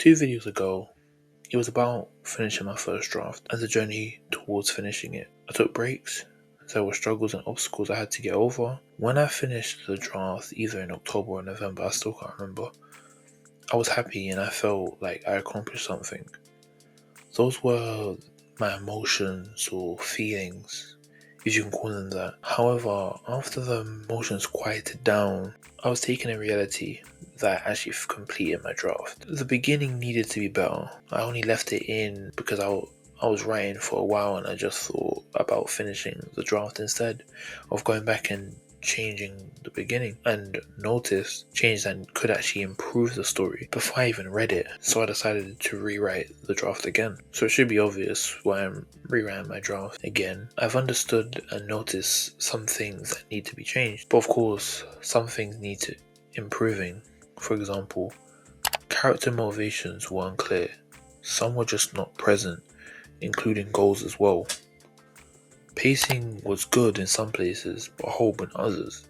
2 videos ago, it was about finishing my first draft and the journey towards finishing it. I took breaks, there were struggles and obstacles I had to get over. When I finished the draft, either in October or November, I still can't remember, I was happy and I felt like I accomplished something. Those were my emotions or feelings, if you can call them that. However, after the emotions quieted down, I was taking a reality that I actually completed my draft. The beginning needed to be better. I only left it in because I was writing for a while and I just thought about finishing the draft instead of going back and changing the beginning, and noticed changes that could actually improve the story before I even read it. So I decided to rewrite the draft again. So it should be obvious why I'm rewriting my draft again. I've understood and noticed some things that need to be changed, but of course some things need to improving. For example, character motivations were unclear. Some were just not present, including goals as well. Pacing was good in some places, but horrible in others.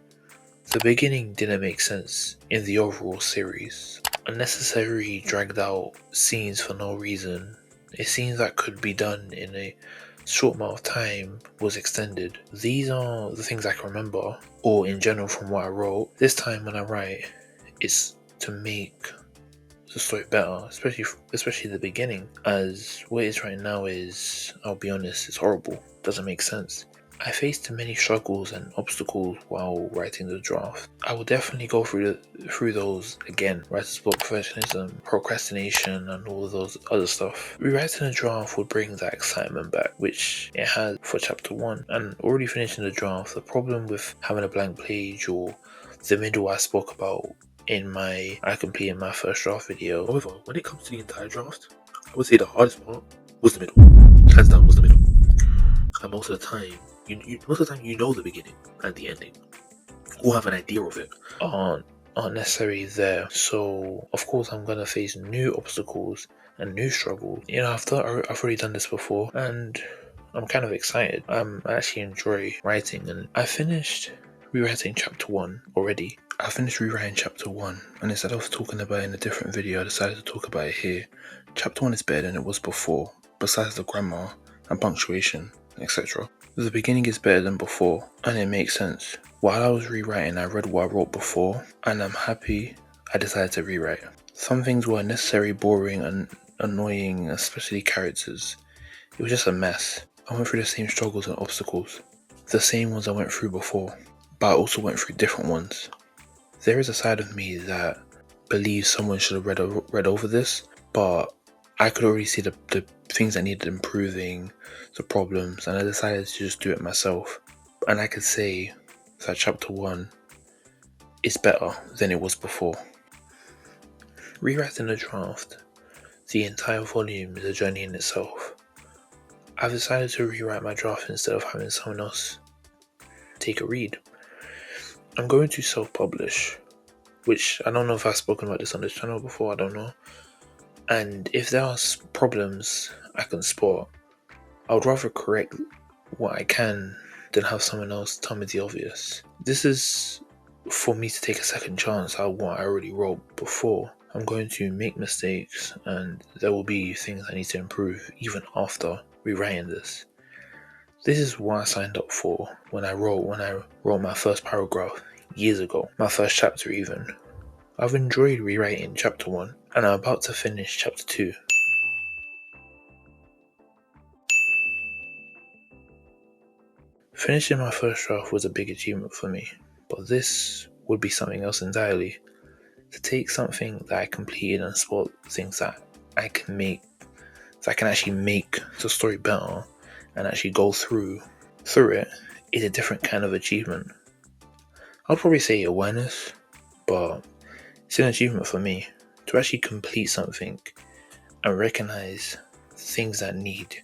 The beginning didn't make sense in the overall series. Unnecessary dragged out scenes for no reason. A scene that could be done in a short amount of time was extended. These are the things I can remember, or in general from what I wrote. This time when I write, it's to make the story better, especially the beginning, as what it is right now is, I'll be honest, it's horrible. Doesn't make sense. I faced many struggles and obstacles while writing the draft. I will definitely go through those again. Writer's block, perfectionism, procrastination, and all of those other stuff. Rewriting the draft would bring that excitement back, which it had for chapter 1. And already finishing the draft, the problem with having a blank page or the middle I spoke about in I completed my first draft video. However, when it comes to the entire draft, I would say the hardest part was the middle. Hands down was the middle. And most of the time, you know the beginning and the ending, or have an idea of it, aren't necessarily there. So of course I'm gonna face new obstacles and new struggles. I've already done this before, and I'm kind of excited. I actually enjoy writing, and I finished rewriting chapter 1 already. I finished rewriting chapter 1, and instead of talking about it in a different video, I decided to talk about it here. Chapter 1 is better than it was before, besides the grammar and punctuation, etc. The beginning is better than before, and it makes sense. While I was rewriting, I read what I wrote before, and I'm happy I decided to rewrite. Some things were unnecessary, boring, and annoying, especially characters. It was just a mess. I went through the same struggles and obstacles, the same ones I went through before, but I also went through different ones. There is a side of me that believes someone should have read over this, but I could already see the things that needed improving, the problems, and I decided to just do it myself. And I could say that chapter 1 is better than it was before. Rewriting the draft, the entire volume is a journey in itself. I've decided to rewrite my draft instead of having someone else take a read. I'm going to self-publish, which I don't know if I've spoken about this on this channel before, I don't know. And if there are problems I can spot, I would rather correct what I can than have someone else tell me the obvious. This is for me to take a second chance at what I already wrote before. I'm going to make mistakes, and there will be things I need to improve even after rewriting this. This is what I signed up for when I wrote my first paragraph years ago, my first chapter even. I've enjoyed rewriting chapter 1, and I'm about to finish chapter 2. Finishing my first draft was a big achievement for me, but this would be something else entirely. To take something that I completed and spot things that I can actually make the story better and actually go through it is a different kind of achievement. I'll probably say awareness, but it's an achievement for me to actually complete something and recognize things that need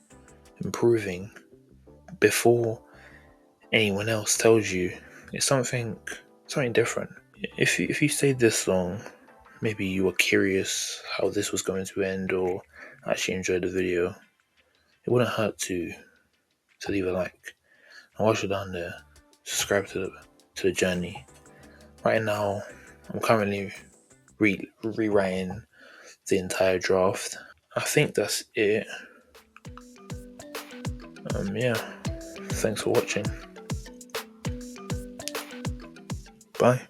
improving before anyone else tells you. It's something different. If you stayed this long, maybe you were curious how this was going to end or actually enjoyed the video, it wouldn't hurt to leave a like. And whilst you're down there, subscribe to the journey. Right now, I'm currently rewriting the entire draft. I think that's it. Yeah, thanks for watching. Bye.